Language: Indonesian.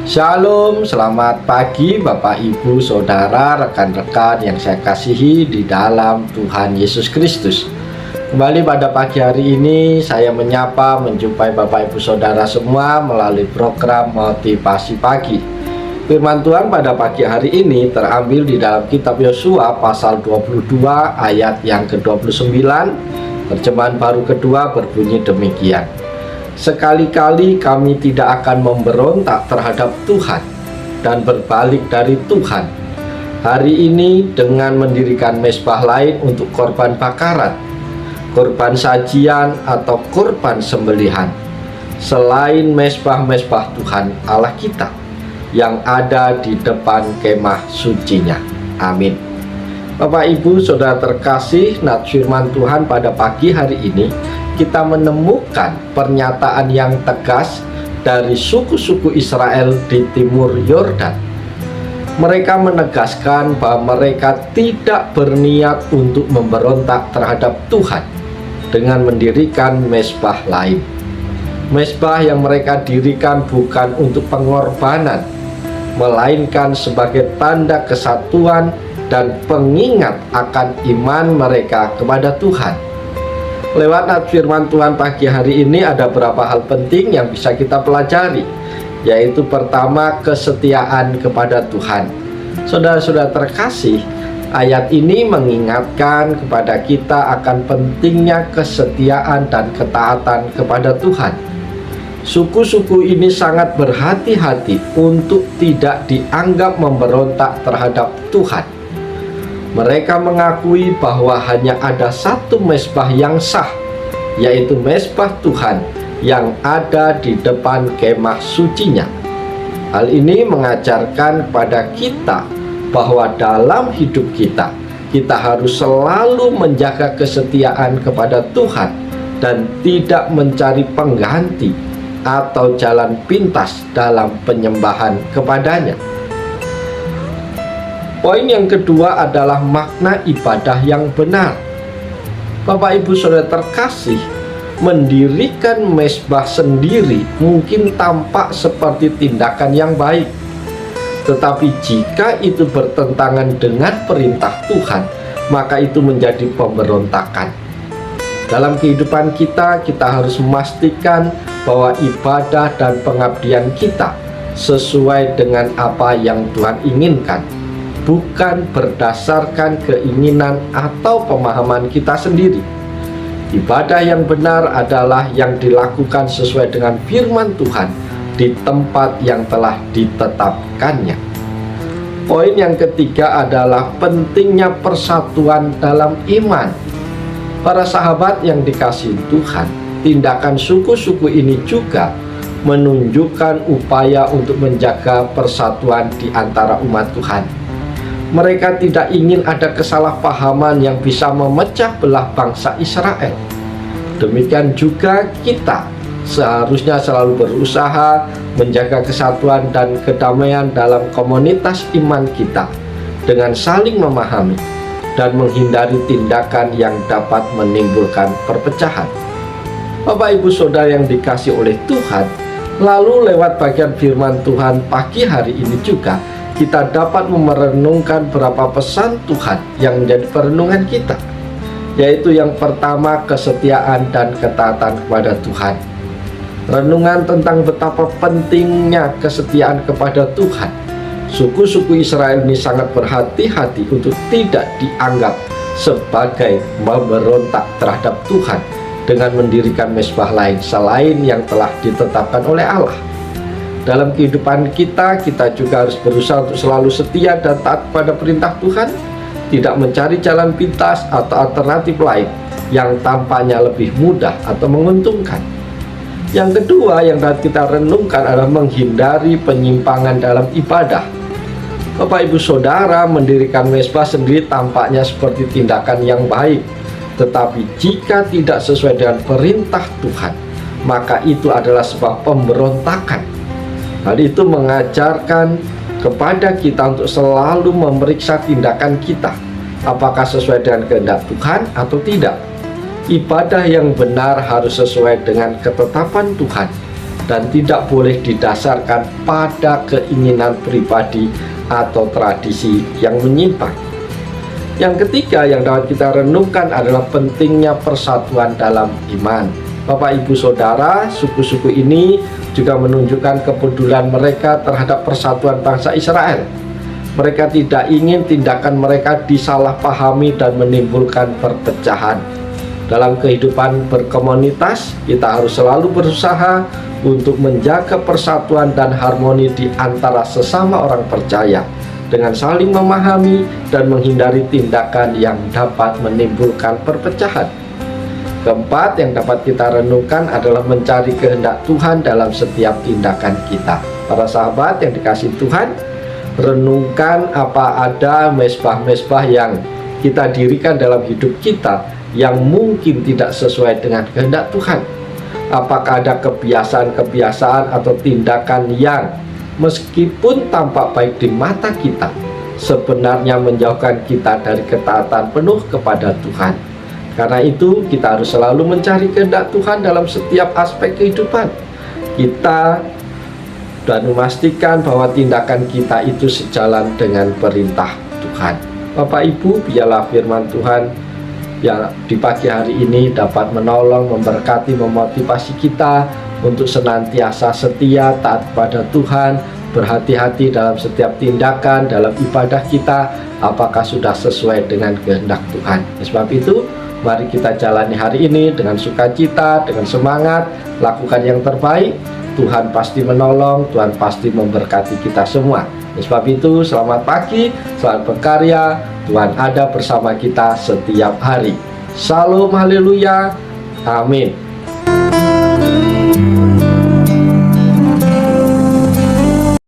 Shalom, selamat pagi Bapak Ibu Saudara, rekan-rekan yang saya kasihi di dalam Tuhan Yesus Kristus. Kembali pada pagi hari ini saya menjumpai Bapak Ibu Saudara semua melalui program Motivasi Pagi. Firman Tuhan pada pagi hari ini terambil di dalam kitab Yosua pasal 22 ayat yang ke-29. Terjemahan baru kedua berbunyi demikian. Sekali-kali kami tidak akan memberontak terhadap Tuhan dan berbalik dari Tuhan. Hari ini dengan mendirikan mezbah lain untuk korban bakaran, korban sajian atau korban sembelihan, selain mezbah-mezbah Tuhan Allah kita yang ada di depan kemah sucinya. Amin. Bapak Ibu Saudara terkasih, nat firman Tuhan pada pagi hari ini kita menemukan pernyataan yang tegas dari suku-suku Israel di timur Yordan. Mereka menegaskan bahwa mereka tidak berniat untuk memberontak terhadap Tuhan dengan mendirikan mezbah lain. Mezbah yang mereka dirikan bukan untuk pengorbanan, melainkan sebagai tanda kesatuan dan pengingat akan iman mereka kepada Tuhan. Lewat nat firman Tuhan pagi hari ini ada beberapa hal penting yang bisa kita pelajari, yaitu pertama, kesetiaan kepada Tuhan. Saudara-saudara terkasih, ayat ini mengingatkan kepada kita akan pentingnya kesetiaan dan ketaatan kepada Tuhan. Suku-suku ini sangat berhati-hati untuk tidak dianggap memberontak terhadap Tuhan. Mereka mengakui bahwa hanya ada satu mezbah yang sah, yaitu mezbah Tuhan yang ada di depan kemah sucinya. Hal ini mengajarkan kepada kita bahwa dalam hidup kita harus selalu menjaga kesetiaan kepada Tuhan dan tidak mencari pengganti atau jalan pintas dalam penyembahan kepadanya. Poin yang kedua adalah makna ibadah yang benar. Bapak Ibu Saudara terkasih, mendirikan mezbah sendiri mungkin tampak seperti tindakan yang baik. Tetapi jika itu bertentangan dengan perintah Tuhan, maka itu menjadi pemberontakan. Dalam kehidupan kita harus memastikan bahwa ibadah dan pengabdian kita sesuai dengan apa yang Tuhan inginkan, bukan berdasarkan keinginan atau pemahaman kita sendiri. Ibadah yang benar adalah yang dilakukan sesuai dengan firman Tuhan di tempat yang telah ditetapkannya. Poin yang ketiga adalah pentingnya persatuan dalam iman. Para sahabat yang dikasihi Tuhan, tindakan suku-suku ini juga menunjukkan upaya untuk menjaga persatuan di antara umat Tuhan. Mereka tidak ingin ada kesalahpahaman yang bisa memecah belah bangsa Israel. Demikian juga kita seharusnya selalu berusaha menjaga kesatuan dan kedamaian dalam komunitas iman kita dengan saling memahami dan menghindari tindakan yang dapat menimbulkan perpecahan. Bapak Ibu Saudara yang dikasihi oleh Tuhan, lalu lewat bagian firman Tuhan pagi hari ini juga kita dapat merenungkan beberapa pesan Tuhan yang menjadi perenungan kita, yaitu yang pertama, kesetiaan dan ketaatan kepada Tuhan. Renungan tentang betapa pentingnya kesetiaan kepada Tuhan. Suku-suku Israel ini sangat berhati-hati untuk tidak dianggap sebagai memberontak terhadap Tuhan dengan mendirikan mezbah lain selain yang telah ditetapkan oleh Allah. Dalam kehidupan kita juga harus berusaha untuk selalu setia dan taat pada perintah Tuhan, tidak mencari jalan pintas atau alternatif lain yang tampaknya lebih mudah atau menguntungkan. Yang kedua yang dapat kita renungkan adalah menghindari penyimpangan dalam ibadah. Bapak Ibu Saudara, mendirikan mezbah sendiri tampaknya seperti tindakan yang baik, tetapi jika tidak sesuai dengan perintah Tuhan, maka itu adalah sebuah pemberontakan. Hal itu mengajarkan kepada kita untuk selalu memeriksa tindakan kita, apakah sesuai dengan kehendak Tuhan atau tidak. Ibadah yang benar harus sesuai dengan ketetapan Tuhan dan tidak boleh didasarkan pada keinginan pribadi atau tradisi yang menyimpang. Yang ketiga yang dapat kita renungkan adalah pentingnya persatuan dalam iman. Bapak Ibu Saudara, suku-suku ini juga menunjukkan kepedulian mereka terhadap persatuan bangsa Israel. Mereka tidak ingin tindakan mereka disalahpahami dan menimbulkan perpecahan. Dalam kehidupan berkomunitas, kita harus selalu berusaha untuk menjaga persatuan dan harmoni di antara sesama orang percaya, dengan saling memahami dan menghindari tindakan yang dapat menimbulkan perpecahan. Keempat yang dapat kita renungkan adalah mencari kehendak Tuhan dalam setiap tindakan kita. Para sahabat yang dikasihi Tuhan, renungkan apa ada mezbah-mezbah yang kita dirikan dalam hidup kita yang mungkin tidak sesuai dengan kehendak Tuhan. Apakah ada kebiasaan-kebiasaan atau tindakan yang meskipun tampak baik di mata kita, sebenarnya menjauhkan kita dari ketaatan penuh kepada Tuhan. Karena itu kita harus selalu mencari kehendak Tuhan dalam setiap aspek kehidupan kita dan memastikan bahwa tindakan kita itu sejalan dengan perintah Tuhan. Bapak Ibu, biarlah firman Tuhan yang di pagi hari ini dapat menolong, memberkati, memotivasi kita untuk senantiasa setia, taat kepada Tuhan, berhati-hati dalam setiap tindakan, dalam ibadah kita, apakah sudah sesuai dengan kehendak Tuhan. Sebab itu, mari kita jalani hari ini dengan sukacita, dengan semangat, lakukan yang terbaik. Tuhan pasti menolong, Tuhan pasti memberkati kita semua. Sebab itu, selamat pagi, selamat berkarya, Tuhan ada bersama kita setiap hari. Shalom, haleluya, amin.